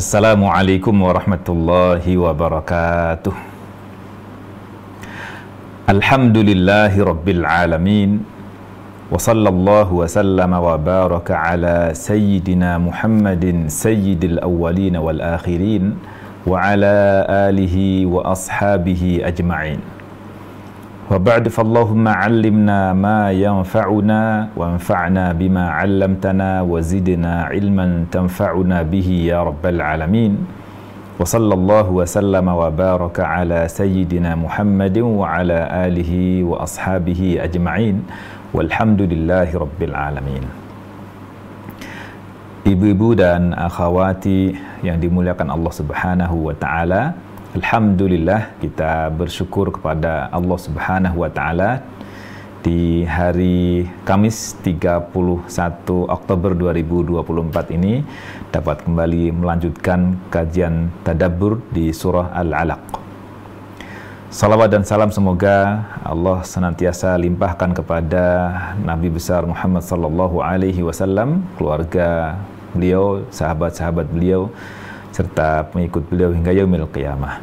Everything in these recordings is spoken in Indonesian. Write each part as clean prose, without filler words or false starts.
Assalamualaikum warahmatullahi wabarakatuh. Alhamdulillahi rabbil alamin. Wa sallallahu wa sallama wa baraka ala sayyidina Muhammadin sayyidil awwalin wal akhirin wa ala alihi wa ashabihi ajma'in. Wa ba'du, fallahumma 'allimna ma yanfa'una wa anfa'na bima 'allamtana wa zidna 'ilman tanfa'una bihi ya rabbal alamin. Wa sallallahu wa sallama wa baraka ala sayyidina Muhammadin wa ala alihi wa ashabihi ajma'in. Walhamdulillahi rabbil alamin. Ibu-ibu dan akhwati yang dimuliakan Allah Subhanahu wa taala, alhamdulillah kita bersyukur kepada Allah Subhanahu wa taala di hari Kamis 31 Oktober 2024 ini dapat kembali melanjutkan kajian tadabbur di surah Al-Alaq. Salawat dan salam semoga Allah senantiasa limpahkan kepada Nabi besar Muhammad sallallahu alaihi wasallam, keluarga beliau, sahabat-sahabat beliau, serta pengikut beliau hingga yaumil qiyamah.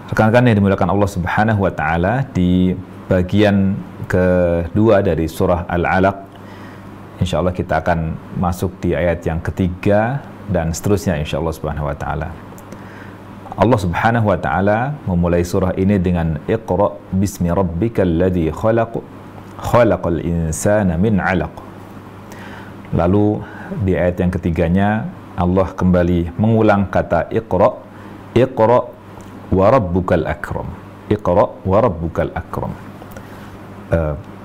Rekan-rekan yang dimuliakan Allah Subhanahu wa taala, di bagian kedua dari surah Al-Alaq insyaallah kita akan masuk di ayat yang ketiga dan seterusnya insyaallah Subhanahu wa taala. Allah Subhanahu wa taala memulai surah ini dengan Iqra bismi rabbikal ladzi khalaq khalaqal insana min 'alaq. Lalu di ayat yang ketiganya Allah kembali mengulang kata Iqra, Iqra wa rabbukal akram. Iqra wa rabbukal akram.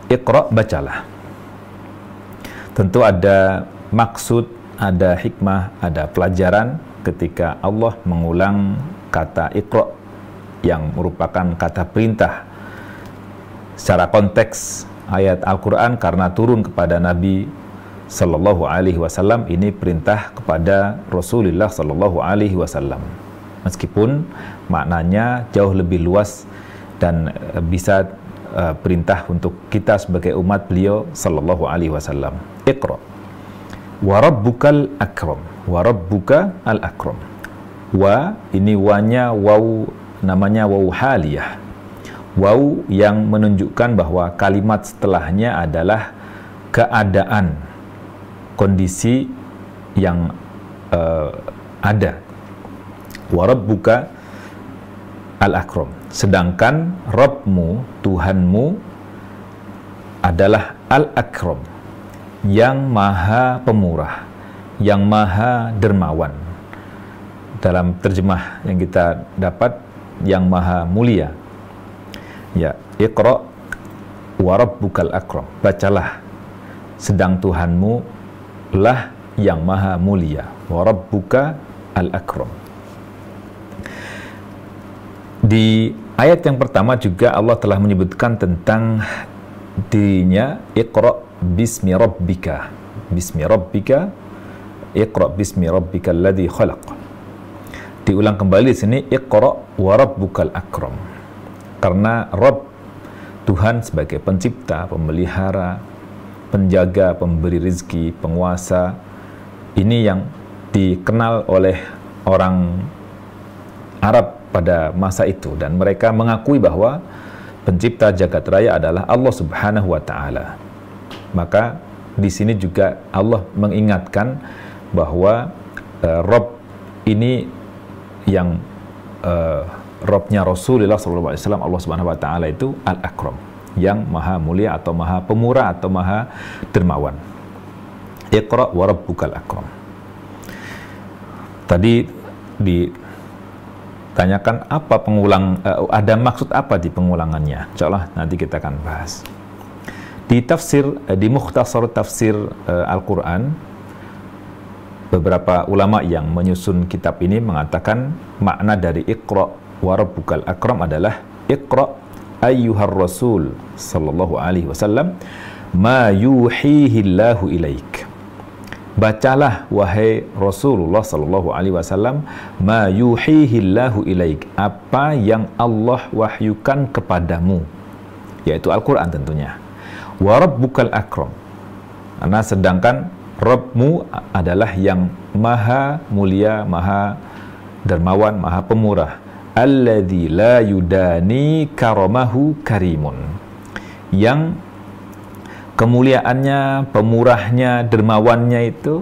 Iqra, bacalah. Tentu ada maksud, ada hikmah, ada pelajaran ketika Allah mengulang kata Iqra yang merupakan kata perintah. Secara konteks ayat Al-Quran, karena turun kepada Nabi Sallallahu Alaihi Wasallam, ini perintah kepada Rasulullah Sallallahu Alaihi Wasallam. Meskipun maknanya jauh lebih luas dan bisa perintah untuk kita sebagai umat beliau Sallallahu Alaihi Wasallam. Iqra wa rabbukal akram. Wa rabbuka al akram. Wa, ini wanya waw, namanya waw haliyah. Waw yang menunjukkan bahwa kalimat setelahnya adalah keadaan, kondisi yang ada. Wa rabbuka al-akram. Sedangkan Rabbmu, Tuhanmu adalah al-akram, yang maha pemurah, yang maha dermawan. Dalam terjemah yang kita dapat, yang maha mulia. Ya, Iqra wa rabbukal akram. Bacalah, sedang Tuhanmu lah yang maha mulia. Wa rabbuka al-akram. Di ayat yang pertama juga Allah telah menyebutkan tentang dirinya, Iqra bismi rabbika. Bismi rabbika, Iqra bismi rabbikal ladzi khalaq. Diulang kembali di sini, Iqra wa rabbukal akram. Karena Rabb, Tuhan sebagai pencipta, pemelihara, penjaga, pemberi rezeki, penguasa, ini yang dikenal oleh orang Arab pada masa itu, dan mereka mengakui bahwa pencipta jagat raya adalah Allah Subhanahu wa taala. Maka di sini juga Allah mengingatkan bahwa Rabb ini yang Rabbnya Rasulullah SAW, Allah Subhanahu wa taala itu al-akram, yang maha mulia atau maha pemurah atau maha dermawan. Iqra wa rabbukal akram. Tadi ditanyakan apa pengulang, ada maksud apa di pengulangannya. Insyaallah nanti kita akan bahas. Di tafsir, di Mukhtasar Tafsir Al-Quran, beberapa ulama yang menyusun kitab ini mengatakan makna dari Iqra wa rabbukal akram adalah Iqra ayyuhar rasul sallallahu alaihi wasallam ma yuhihi Allahu ilaik. Bacalah wahai Rasulullah sallallahu alaihi wasallam ma yuhihi Allahu ilaik, apa yang Allah wahyukan kepadamu, yaitu Al-Qur'an tentunya. Wa rabbukal akram. Karena sedangkan Rabbmu adalah yang maha mulia, maha dermawan, maha pemurah. Alladzi la yudani karamahu karimun. Yang kemuliaannya, pemurahnya, dermawannya itu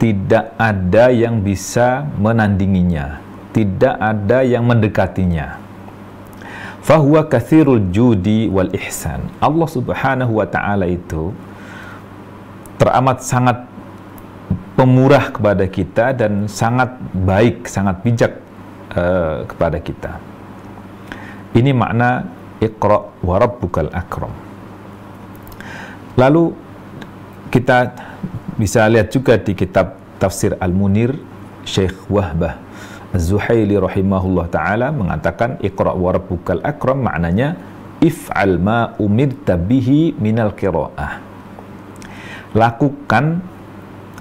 tidak ada yang bisa menandinginya, tidak ada yang mendekatinya. Fahuwa katsirul judi wal ihsan. Allah Subhanahu wa taala itu teramat sangat pemurah kepada kita dan sangat baik, sangat bijak kepada kita. Ini makna Iqra wa rabbukal akram. Lalu kita bisa lihat juga di kitab Tafsir Al-Munir, Syekh Wahbah Az-Zuhaili rahimahullah ta'ala mengatakan Iqra wa rabbukal akram maknanya if'al ma umirta bihi minal qira'ah. Lakukan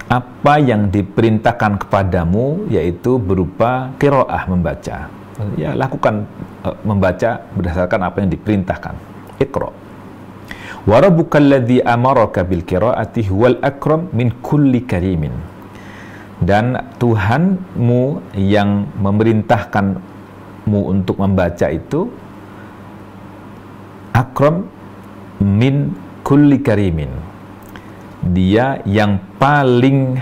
apa yang diperintahkan kepadamu, yaitu berupa qira'ah, membaca. Ya, lakukan membaca berdasarkan apa yang diperintahkan. Iqra. Wa rabbukal ladzi amaraka bil qira'ati huwal akram min kulli karimin. Dan Tuhanmu yang memerintahkanmu untuk membaca itu akram min kulli karimin. Dia yang paling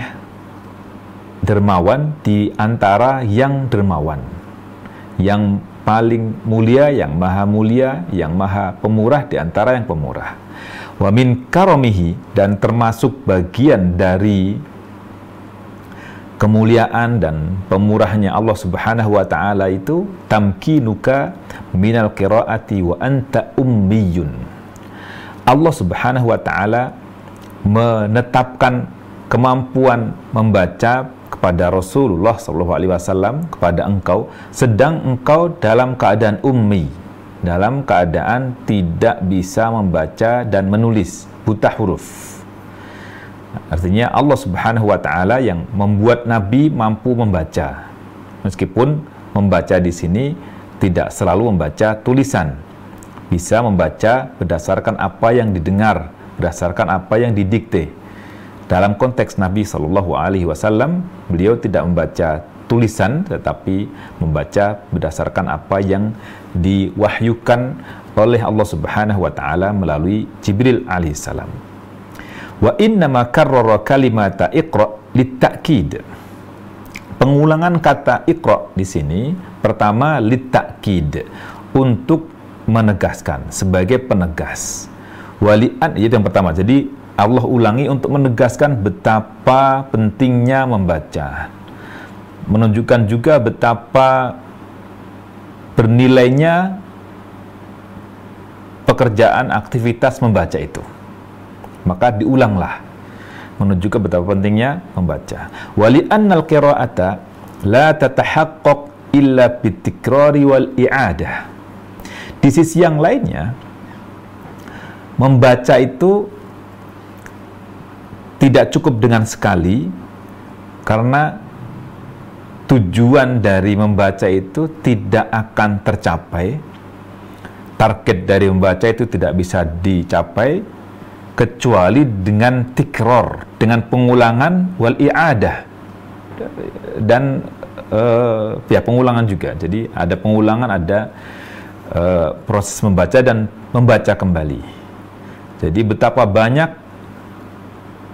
dermawan di antara yang dermawan, yang paling mulia, yang maha pemurah di antara yang pemurah. Wa min karamihi, dan termasuk bagian dari kemuliaan dan pemurahnya Allah Subhanahu wa taala itu tamkinuka minal qiraati wa anta ummiyun. Allah Subhanahu wa taala menetapkan kemampuan membaca kepada Rasulullah SAW, kepada engkau, sedang engkau dalam keadaan ummi, dalam keadaan tidak bisa membaca dan menulis, buta huruf. Artinya Allah Subhanahu wa taala yang membuat Nabi mampu membaca. Meskipun membaca di sini tidak selalu membaca tulisan. Bisa membaca berdasarkan apa yang didengar, berdasarkan apa yang didikte. Dalam konteks Nabi Shallallahu alaihi wasallam, beliau tidak membaca tulisan tetapi membaca berdasarkan apa yang diwahyukan oleh Allah Subhanahu wa taala melalui Jibril alaihissalam. Wa innama karrara kalimata iqra litta'kid. Pengulangan kata iqra di sini pertama litta'kid, untuk menegaskan, sebagai penegas. Wali'an, itu yang pertama. Jadi Allah ulangi untuk menegaskan betapa pentingnya membaca, menunjukkan juga betapa bernilainya pekerjaan, aktivitas membaca itu. Maka diulanglah, menunjukkan betapa pentingnya membaca. Wali annal qira'ata la tatahaqqaq illa bitikrari wal i'adah. Di sisi yang lainnya, membaca itu tidak cukup dengan sekali, karena tujuan dari membaca itu tidak akan tercapai. Target dari membaca itu tidak bisa dicapai kecuali dengan tikror, dengan pengulangan wal i'adah, dan ya pengulangan juga. Jadi ada pengulangan, ada proses membaca dan membaca kembali. Jadi betapa banyak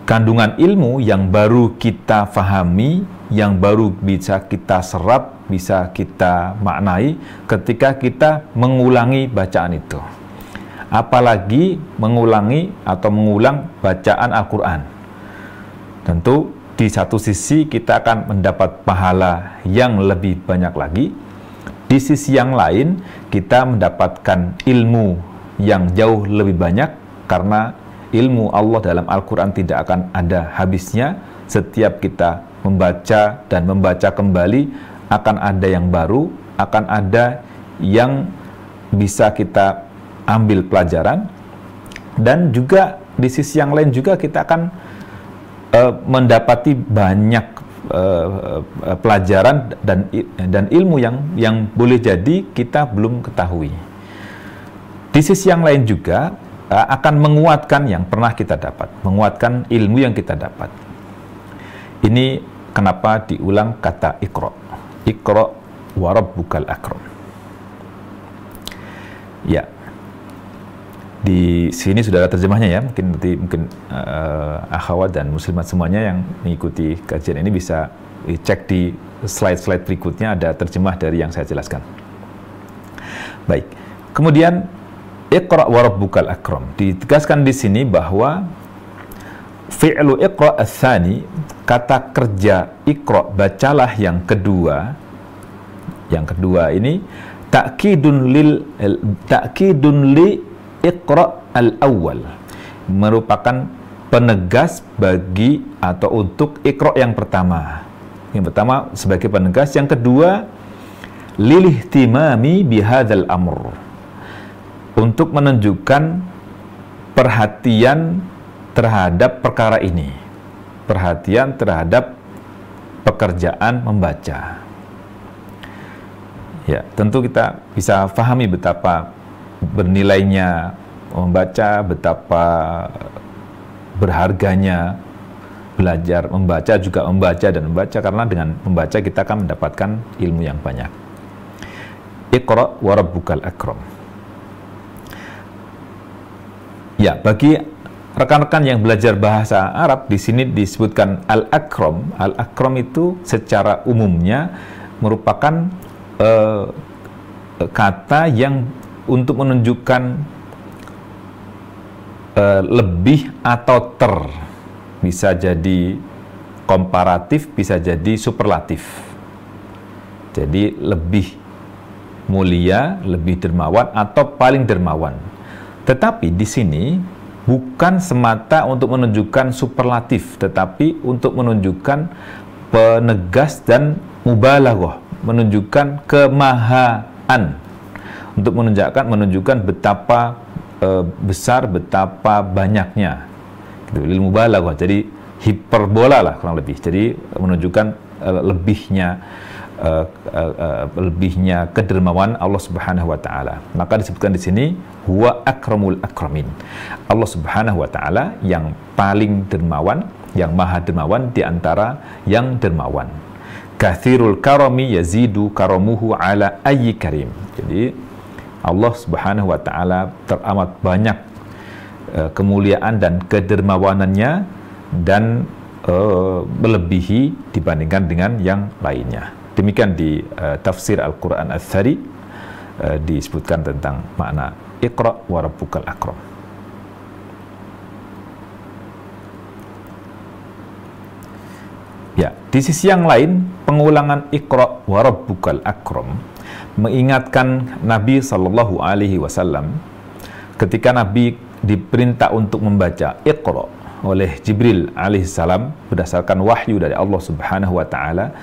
kandungan ilmu yang baru kita fahami, yang baru bisa kita serap, bisa kita maknai ketika kita mengulangi bacaan itu. Apalagi mengulangi atau mengulang bacaan Al-Quran. Tentu di satu sisi kita akan mendapat pahala yang lebih banyak lagi. Di sisi yang lain kita mendapatkan ilmu yang jauh lebih banyak, karena ilmu Allah dalam Al-Quran tidak akan ada habisnya. Setiap kita membaca dan membaca kembali akan ada yang baru, akan ada yang bisa kita ambil pelajaran. Dan juga di sisi yang lain juga kita akan mendapati banyak pelajaran dan ilmu yang boleh jadi kita belum ketahui. Di sisi yang lain juga akan menguatkan yang pernah kita dapat, menguatkan ilmu yang kita dapat. Ini kenapa diulang kata Iqra. Iqra wa rabbukal akram. Ya. Di sini sudah ada terjemahnya ya. Mungkin akhwat dan muslimat semuanya yang mengikuti kajian ini bisa dicek di slide-slide berikutnya, ada terjemah dari yang saya jelaskan. Baik. Kemudian Iqra wa rabbukal akram. Ditegaskan di sini bahwa fi'lu Iqra ats-tsani, kata kerja Iqra, bacalah yang kedua. Yang kedua ini ta'kidun li Iqra al-awwal, merupakan penegas bagi atau untuk Iqra yang pertama. Yang pertama sebagai penegas, yang kedua lilihtimami bihadzal amr, untuk menunjukkan perhatian terhadap perkara ini, perhatian terhadap pekerjaan membaca. Ya, tentu kita bisa pahami betapa bernilainya membaca, betapa berharganya belajar membaca, juga membaca dan membaca, karena dengan membaca kita akan mendapatkan ilmu yang banyak. Iqra wa rabbukal akram. Ya, bagi rekan-rekan yang belajar bahasa Arab, di sini disebutkan al-akram. Al-akram itu secara umumnya merupakan kata yang untuk menunjukkan lebih atau bisa jadi komparatif, bisa jadi superlatif. Jadi lebih mulia, lebih dermawan, atau paling dermawan. Tetapi di sini bukan semata untuk menunjukkan superlatif, tetapi untuk menunjukkan penegas dan mubalaghah, menunjukkan kemahaan, untuk menunjukkan betapa besar, betapa banyaknya. Gitu, lil mubalaghah. Jadi hiperbola lah kurang lebih. Jadi menunjukkan lebihnya kedermawan Allah Subhanahu wa taala. Maka disebutkan di sini huwa akramul akramin. Allah Subhanahu wa taala yang paling dermawan, yang maha dermawan di antara yang dermawan. Katsirul karami yazidu karamuhu ala ayyi karim. Jadi Allah Subhanahu wa taala teramat banyak kemuliaan dan kedermawanannya, dan melebihi dibandingkan dengan yang lainnya. Demikian di tafsir Al-Quran Ats-Tsari disebutkan tentang makna Iqra wa rabbukal akram. Ya, di sisi yang lain, pengulangan Iqra wa rabbukal akram mengingatkan Nabi Shallallahu Alaihi Wasallam ketika Nabi diperintah untuk membaca Iqra oleh Jibril alaihissalam berdasarkan wahyu dari Allah Subhanahu wa taala.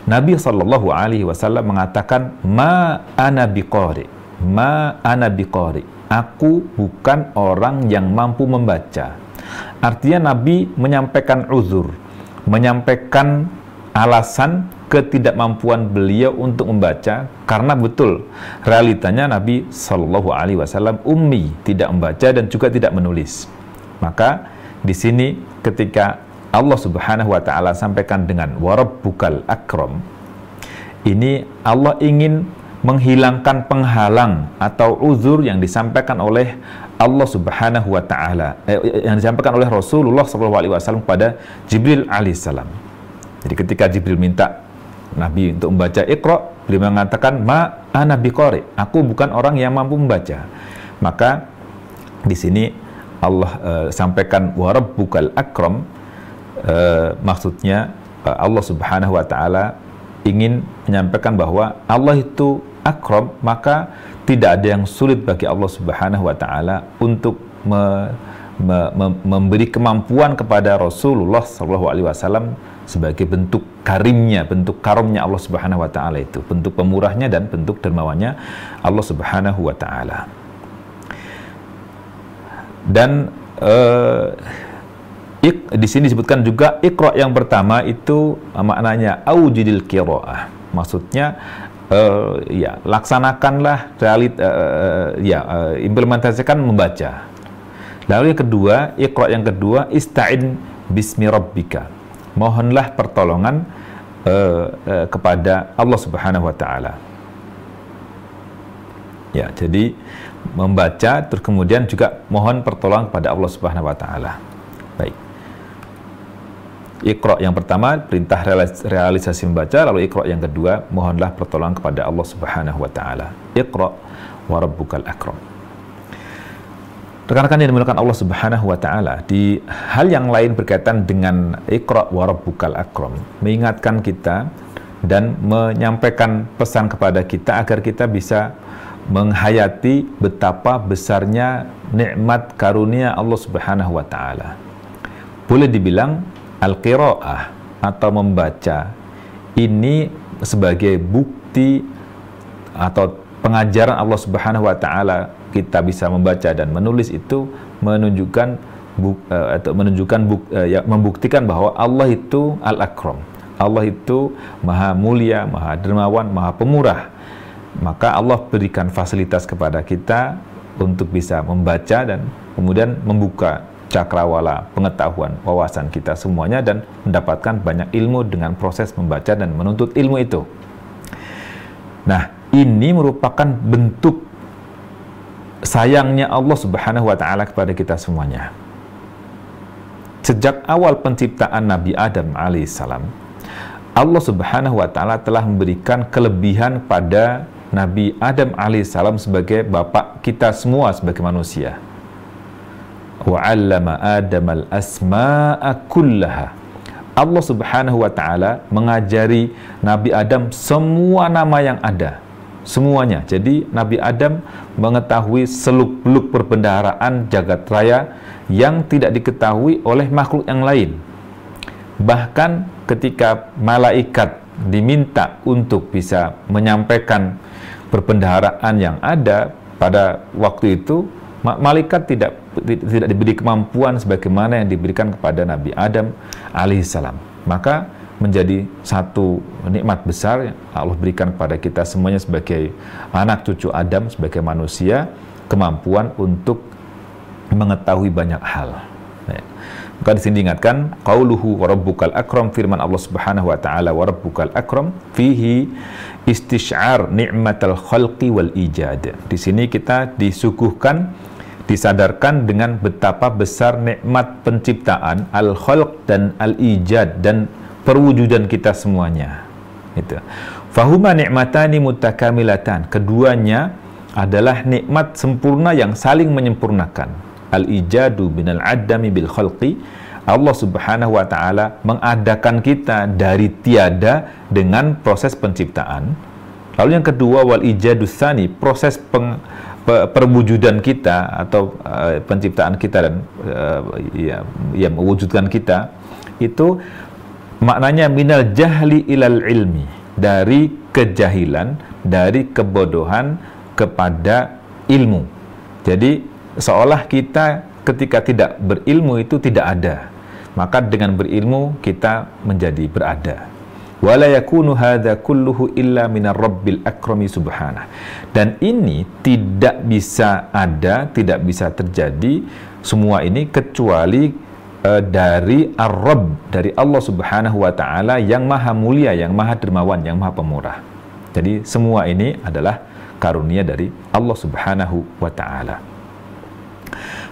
Nabi Shallallahu Alaihi Wasallam mengatakan, ma ana biqari, ma ana biqari, aku bukan orang yang mampu membaca. Artinya Nabi menyampaikan uzur, menyampaikan alasan ketidakmampuan beliau untuk membaca, karena betul realitanya Nabi Shallallahu Alaihi Wasallam ummi, tidak membaca dan juga tidak menulis. Maka di sini ketika Allah Subhanahu wa taala sampaikan dengan warabbukal akram, ini Allah ingin menghilangkan penghalang atau uzur yang disampaikan oleh Allah Subhanahu wa taala, yang disampaikan oleh Rasulullah SAW kepada Jibril alaihissalam. Jadi ketika Jibril minta Nabi untuk membaca Iqra, beliau mengatakan ma ana biqari, aku bukan orang yang mampu membaca. Maka di sini Allah sampaikan warabbukal akram. Maksudnya Allah Subhanahu wa taala ingin menyampaikan bahwa Allah itu akram, maka tidak ada yang sulit bagi Allah Subhanahu wa taala untuk memberi kemampuan kepada Rasulullah SAW sebagai bentuk karimnya, bentuk karomnya Allah Subhanahu wa taala, itu bentuk pemurahnya dan bentuk dermawannya Allah Subhanahu wa taala. Dan di sini disebutkan juga Iqra yang pertama itu maknanya aujidil qiraah. Maksudnya ya laksanakanlah, implementasikan membaca. Lalu yang kedua, Iqra yang kedua, ista'in bismi rabbika. mohonlah pertolongan kepada Allah Subhanahu wa taala. Ya, jadi membaca terus kemudian juga mohon pertolongan kepada Allah Subhanahu wa taala. Baik. Iqra yang pertama, perintah realisasi membaca, lalu Iqra yang kedua, mohonlah pertolongan kepada Allah Subhanahu wa taala. Iqra wa rabbukal akram. Rekan-rekan yang dimuliakan Allah Subhanahu wa taala, di hal yang lain berkaitan dengan Iqra wa rabbukal akram, mengingatkan kita dan menyampaikan pesan kepada kita agar kita bisa menghayati betapa besarnya nikmat karunia Allah Subhanahu wa taala. Boleh dibilang al-qiraah atau membaca ini sebagai bukti atau pengajaran Allah Subhanahu wa taala, kita bisa membaca dan menulis itu menunjukkan membuktikan bahwa Allah itu al-akram. Allah itu maha mulia, maha dermawan, maha pemurah. Maka Allah berikan fasilitas kepada kita untuk bisa membaca dan kemudian membuka cakrawala pengetahuan, wawasan kita semuanya dan mendapatkan banyak ilmu dengan proses membaca dan menuntut ilmu itu. Nah, ini merupakan bentuk sayangnya Allah Subhanahu wa taala kepada kita semuanya. Sejak awal penciptaan Nabi Adam alaihissalam, Allah Subhanahu wa taala telah memberikan kelebihan pada Nabi Adam alaihissalam sebagai bapak kita semua sebagai manusia. Wa 'allama Adamal asma'a kullaha. Allah Subhanahu wa taala mengajari Nabi Adam semua nama yang ada, semuanya. Jadi Nabi Adam mengetahui seluk-beluk perbendaharaan jagat raya yang tidak diketahui oleh makhluk yang lain. Bahkan ketika malaikat diminta untuk bisa menyampaikan perbendaharaan yang ada pada waktu itu, malaikat tidak diberi kemampuan sebagaimana yang diberikan kepada Nabi Adam alaihissalam. Maka menjadi satu nikmat besar yang Allah berikan kepada kita semuanya sebagai anak cucu Adam, sebagai manusia, kemampuan untuk mengetahui banyak hal. Maka di sini diingatkan qauluhu wa rabbukal akram, firman Allah Subhanahu wa taala wa rabbukal akram, fihi istisy'ar ni'matal khalqi wal ijad. Di sini kita disuguhkan, disadarkan dengan betapa besar nikmat penciptaan, al-khalq dan al-ijad, dan perwujudan kita semuanya. Itu. Fahuma ni'matani mutakamilatan. Keduanya adalah nikmat sempurna yang saling menyempurnakan. Al-ijadu binal adami bil khalqi. Allah Subhanahu wa taala mengadakan kita dari tiada dengan proses penciptaan. Lalu yang kedua, wal ijadu tsani, proses perwujudan kita atau penciptaan kita dan mewujudkan kita itu maknanya minal jahli ilal ilmi, dari kejahilan, dari kebodohan kepada ilmu. Jadi seolah kita ketika tidak berilmu itu tidak ada, maka dengan berilmu kita menjadi berada. Wala yakunu hadza kulluhu illa minar rabbil akrami subhanah. Dan ini tidak bisa ada, tidak bisa terjadi semua ini kecuali dari Ar-Rabb, dari Allah Subhanahu wa taala yang maha mulia, yang maha dermawan, yang maha pemurah. Jadi semua ini adalah karunia dari Allah Subhanahu wa taala.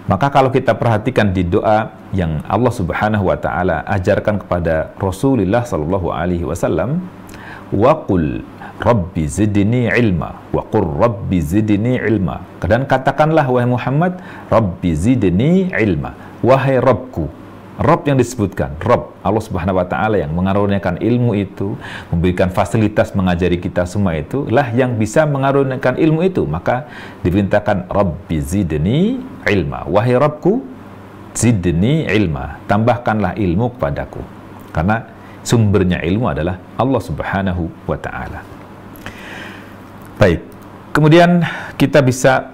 Maka kalau kita perhatikan di doa yang Allah Subhanahu wa taala ajarkan kepada Rasulullah sallallahu alaihi wasallam, wa qul rabbi zidni ilma, wa qur rabbi zidni ilma. Dan katakanlah wahai Muhammad, rabbi zidni ilma, wahai Rabbku. Rabb yang disebutkan, Rabb Allah Subhanahu wa taala yang mengaruniakan ilmu itu, memberikan fasilitas mengajari kita semua itu, lah yang bisa mengaruniakan ilmu itu. Maka diperintahkan Rabbi zidni ilma, wahai Rabbku zidni ilma, tambahkanlah ilmu kepadaku. Karena sumbernya ilmu adalah Allah Subhanahu wa taala. Baik. Kemudian kita bisa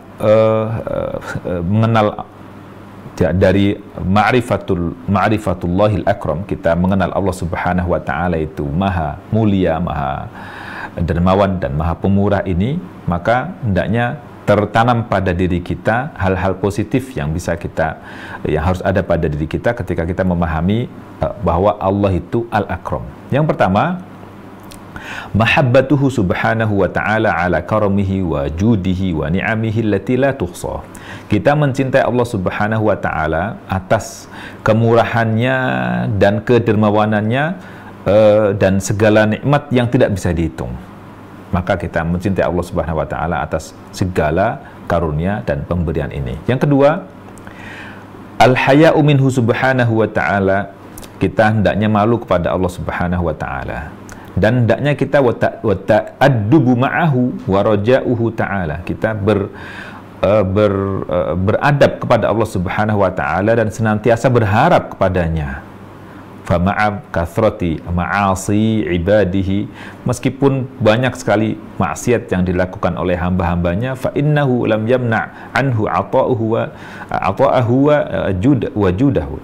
mengenal dari ma'rifatullahil akram, kita mengenal Allah Subhanahu wa taala itu maha mulia, maha dermawan dan maha pemurah ini, maka hendaknya tertanam pada diri kita hal-hal positif yang harus ada pada diri kita ketika kita memahami bahwa Allah itu Al-Akram. Yang pertama, mahabbatuhu subhanahu wa ta'ala ala karamihi wa judihi wa ni'amihi allati la tuhsa. Kita mencintai Allah subhanahu wa ta'ala atas kemurahannya dan kedermawanannya dan segala nikmat yang tidak bisa dihitung. Maka kita mencintai Allah subhanahu wa ta'ala atas segala karunia dan pemberian ini. Yang kedua, al-haya'u minhu subhanahu wa ta'ala. Kita hendaknya malu kepada Allah subhanahu wa ta'ala, dan hendaknya kita wata'addubu ma'ahu wa raja'uhu ta'ala. Kita beradab kepada Allah subhanahu wa ta'ala dan senantiasa berharap kepadanya. Fama'ab kathrati ma'asi ibadihi, meskipun banyak sekali maksiat yang dilakukan oleh hamba-hambanya, fa innahu lam yamna' anhu ata'ahu wa judahu.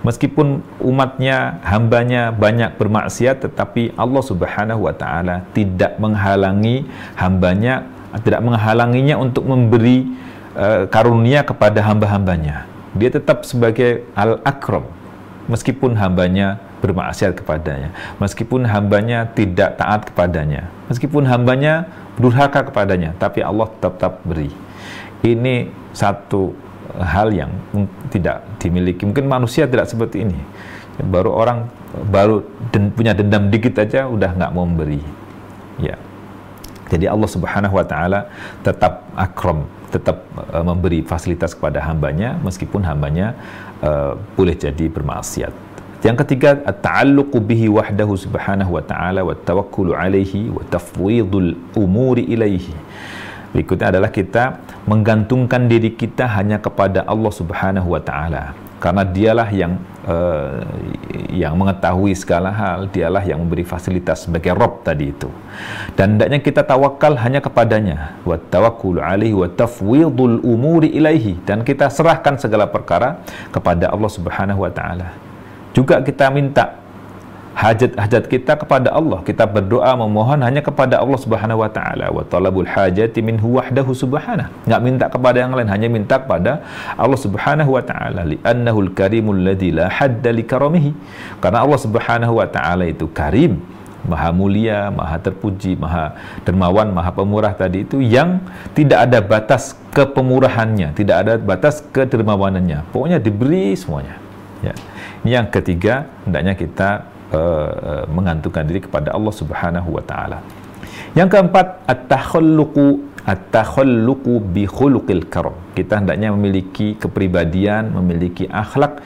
Meskipun umatnya, hambanya banyak bermaksiat, tetapi Allah subhanahu wa ta'ala tidak menghalangi hambanya, tidak menghalanginya untuk memberi karunia kepada hamba-hambanya. Dia tetap sebagai Al-Akram, meskipun hambanya bermaksiat kepadanya, meskipun hambanya tidak taat kepadanya, meskipun hambanya durhaka kepadanya, tapi Allah tetap beri. Ini satu hal yang tidak dimiliki. Mungkin manusia tidak seperti ini. Orang punya dendam dikit aja udah nggak mau memberi. Ya. Jadi Allah subhanahu wa ta'ala tetap akram, tetap memberi fasilitas kepada hambanya, meskipun hambanya boleh jadi bermaksiat. Yang ketiga, at-ta'alluqu bihi wahdahu subhanahu wa ta'ala wa tawakkulu alaihi wa tafwidul umuri ilaihi. Berikutnya adalah kita menggantungkan diri kita hanya kepada Allah subhanahu wa ta'ala, karena dialah yang mengetahui segala hal, dialah yang memberi fasilitas sebagai Rabb tadi itu. Dan hendaknya kita tawakal hanya kepadanya, wa tawakkul alaihi wa tafwidul umuri ilaihi, dan kita serahkan segala perkara kepada Allah subhanahu wa ta'ala. Juga kita minta hajat-hajat kita kepada Allah. Kita berdoa memohon hanya kepada Allah subhanahu wa ta'ala. Wa talabul hajati minhu wahdahu subhanahu. Nggak minta kepada yang lain, hanya minta kepada Allah subhanahu wa ta'ala. Li'annahul karimul ladzi la hadda li karamihi. Karena Allah subhanahu wa ta'ala itu karim, maha mulia, maha terpuji, maha dermawan, maha pemurah tadi itu, yang tidak ada batas kepemurahannya, tidak ada batas kedermawanannya. Pokoknya diberi semuanya. Ya. Yang ketiga, hendaknya kita menggantungkan diri kepada Allah subhanahu wa ta'ala. Yang keempat, at-takhalluqu bi khuluqil karam. Kita hendaknya memiliki kepribadian, memiliki akhlak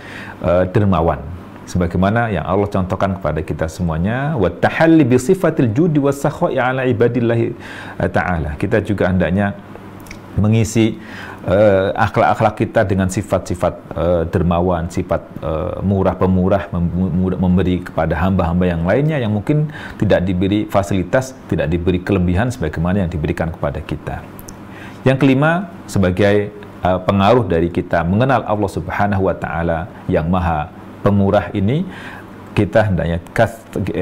dermawan, sebagaimana yang Allah contohkan kepada kita semuanya. Wa tahalli bi sifatil judi was sakha'i ala ibadillahi ta'ala. Kita juga hendaknya mengisi akhlak-akhlak kita dengan sifat-sifat dermawan, sifat murah pemurah, memberi kepada hamba-hamba yang lainnya yang mungkin tidak diberi fasilitas, tidak diberi kelebihan sebagaimana yang diberikan kepada kita. Yang kelima, sebagai pengaruh dari kita mengenal Allah subhanahu wa ta'ala yang maha pemurah ini, kita hendaknya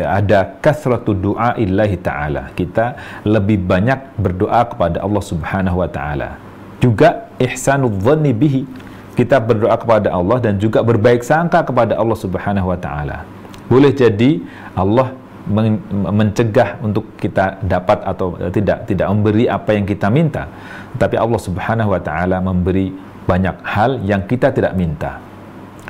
ada kasratu du'a illahi ta'ala. Kita lebih banyak berdoa kepada Allah subhanahu wa ta'ala. Juga ihsanud dhanni bihi. Kita berdoa kepada Allah dan juga berbaik sangka kepada Allah subhanahu wa ta'ala. Boleh jadi Allah mencegah untuk kita dapat atau tidak memberi apa yang kita minta, tapi Allah subhanahu wa ta'ala memberi banyak hal yang kita tidak minta.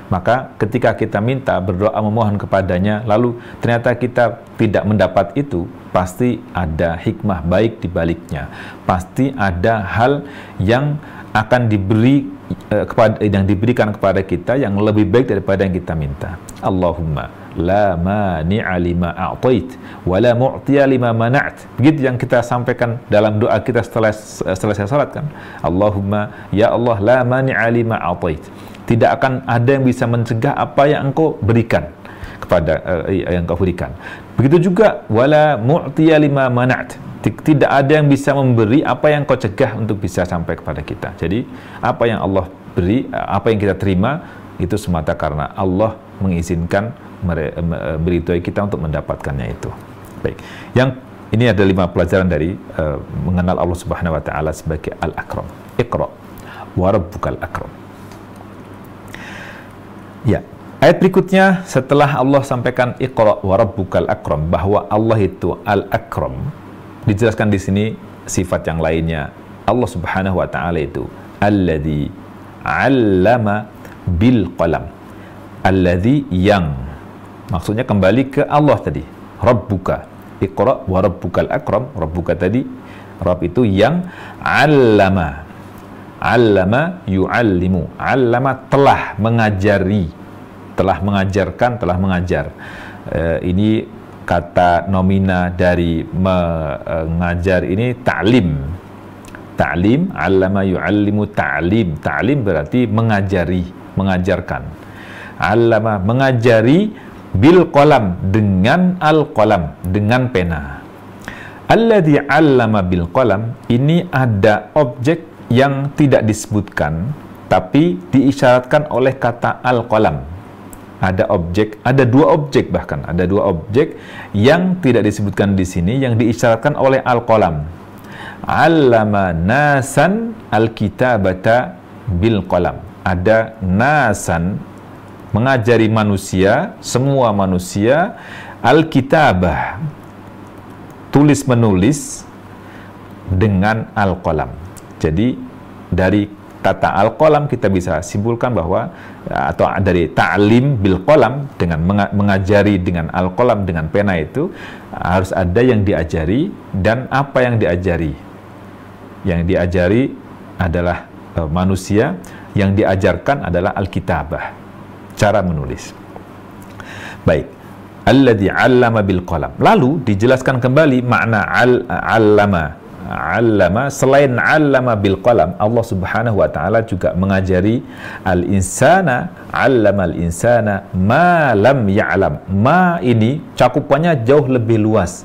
Maka ketika kita minta, berdoa memohon kepadanya, lalu ternyata kita tidak mendapat itu, pasti ada hikmah baik di baliknya. Pasti ada hal yang akan diberikan kepada kita yang lebih baik daripada yang kita minta. Allahumma la mani'a lima a'tait wa la mu'tiya lima mana'at. Begitu yang kita sampaikan dalam doa kita setelah selesai salat kan. Allahumma ya Allah la mani'a lima a'tait. Tidak akan ada yang bisa mencegah apa yang engkau berikan kepada yang engkau berikan. Begitu juga wala mu'tiya lima mana'at. Tidak ada yang bisa memberi apa yang kau cegah untuk bisa sampai kepada kita. Jadi apa yang Allah beri, apa yang kita terima, itu semata karena Allah mengizinkan meridhoi kita untuk mendapatkannya itu. Baik. Ini ada 5 pelajaran dari mengenal Allah Subhanahu wa taala sebagai Al-Akram. Iqra wa rabbukal akram. Ya, ayat berikutnya setelah Allah sampaikan Iqra wa rabbukal akram, bahwa Allah itu Al-Akram, dijelaskan di sini sifat yang lainnya. Allah Subhanahu wa taala itu alladzi 'allama bil qalam. Alladzi, yang, maksudnya kembali ke Allah tadi. Rabbuka, Iqra wa rabbukal akram. Rabbuka tadi, Rabb itu yang, 'allama. 'Allama yu'allimu. 'Allama, telah mengajari, telah mengajarkan, telah mengajar. Ini kata nomina dari mengajar ini ta'lim. Ta'lim, 'allama yu'allimu ta'lim. Ta'lim berarti mengajari, mengajarkan. 'Allama, mengajari, bil qalam, dengan al-qalam, dengan pena. Alladzi 'allama bil qalam, ini ada objek yang tidak disebutkan tapi diisyaratkan oleh kata al-qalam. Ada objek, ada 2 objek, bahkan ada 2 objek yang tidak disebutkan di sini yang diisyaratkan oleh al-qalam. 'Allama nasan al-kitabata bil qalam. Ada nasan, mengajari manusia, semua manusia, al-kitabah, tulis menulis, dengan al-qalam. Jadi dari kata al-qalam kita bisa simpulkan bahwa, atau dari ta'lim bil qalam, dengan mengajari dengan al-qalam, dengan pena itu harus ada yang diajari. Dan apa yang diajari? Yang diajari adalah manusia, yang diajarkan adalah al-kitabah, cara menulis. Baik, alladzi 'allama bil qalam. Lalu dijelaskan kembali makna al-'allama. 'Allama, selain 'allama bil qalam, Allah Subhanahu wa taala juga mengajari al-insana, 'allama al-insana ma lam ya'lam. Ma ini cakupannya jauh lebih luas.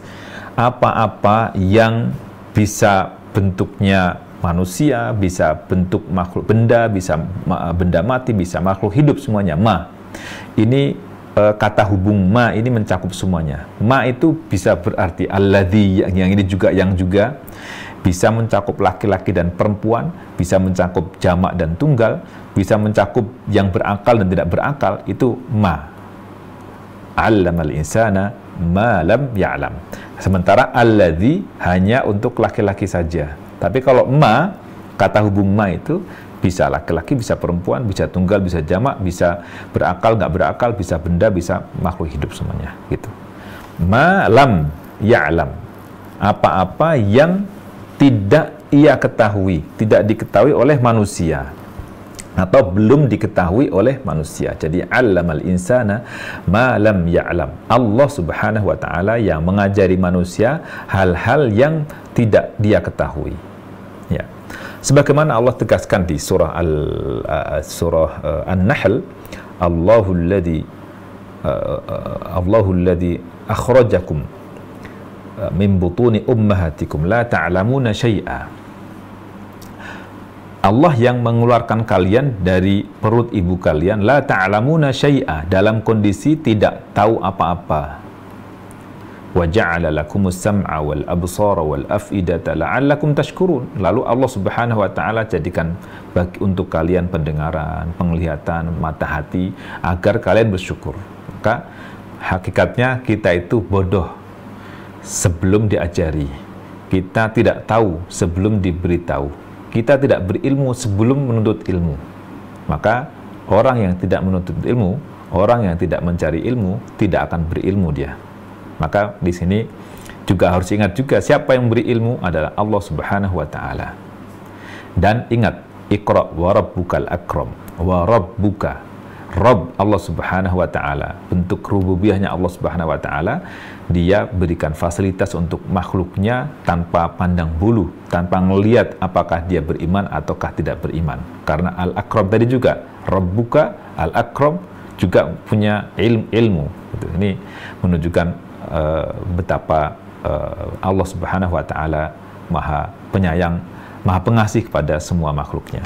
Apa-apa yang bisa bentuknya manusia, bisa bentuk makhluk benda, bisa benda mati, bisa makhluk hidup, semuanya ma. Ini kata hubung ma ini mencakup semuanya. Ma itu bisa berarti alladzi, yang ini juga, yang juga bisa mencakup laki-laki dan perempuan, bisa mencakup jamak dan tunggal, bisa mencakup yang berakal dan tidak berakal. Itu ma. 'Allamal insana ma lam ya'lam. Sementara alladzi hanya untuk laki-laki saja. Tapi kalau ma, kata hubung ma itu bisa laki-laki, bisa perempuan, bisa tunggal, bisa jamak, bisa berakal, nggak berakal, bisa benda, bisa makhluk hidup, semuanya gitu. Ma lam ya'lam, apa-apa yang tidak ia ketahui, tidak diketahui oleh manusia, atau belum diketahui oleh manusia. Jadi 'allamal insana ma lam ya'lam. Allah Subhanahu wa taala yang mengajari manusia hal-hal yang tidak dia ketahui. Ya. Sebagaimana Allah tegaskan di surah An-Nahl, Allahul ladzi akhrajakum min butuni ummahatikum la ta'lamuna syai'a. Allah yang mengeluarkan kalian dari perut ibu kalian, la ta'lamuna syai'a, dalam kondisi tidak tahu apa-apa. Wa ja'ala lakumus sam'a wal absara wal af'idata la'allakum tashkurun. Lalu Allah Subhanahu wa taala jadikan untuk kalian pendengaran, penglihatan, mata hati, agar kalian bersyukur. Maka hakikatnya kita itu bodoh sebelum diajari. Kita tidak tahu sebelum diberitahu. Kita tidak berilmu sebelum menuntut ilmu. Maka orang yang tidak menuntut ilmu, orang yang tidak mencari ilmu, tidak akan berilmu dia. Maka di sini juga harus ingat juga, siapa yang beri ilmu adalah Allah Subhanahu wa taala. Dan ingat, Iqra wa rabbukal akram. Wa rabbuka, Rabb Allah Subhanahu wa taala, bentuk rububiyahnya Allah Subhanahu wa taala, dia berikan fasilitas untuk makhluknya tanpa pandang bulu, tanpa melihat apakah dia beriman ataukah tidak beriman. Karena al-akram tadi juga, Rabbuka al-akram juga punya ilmu. Ini menunjukkan betapa Allah Subhanahu wa taala maha penyayang, maha pengasih kepada semua makhluknya.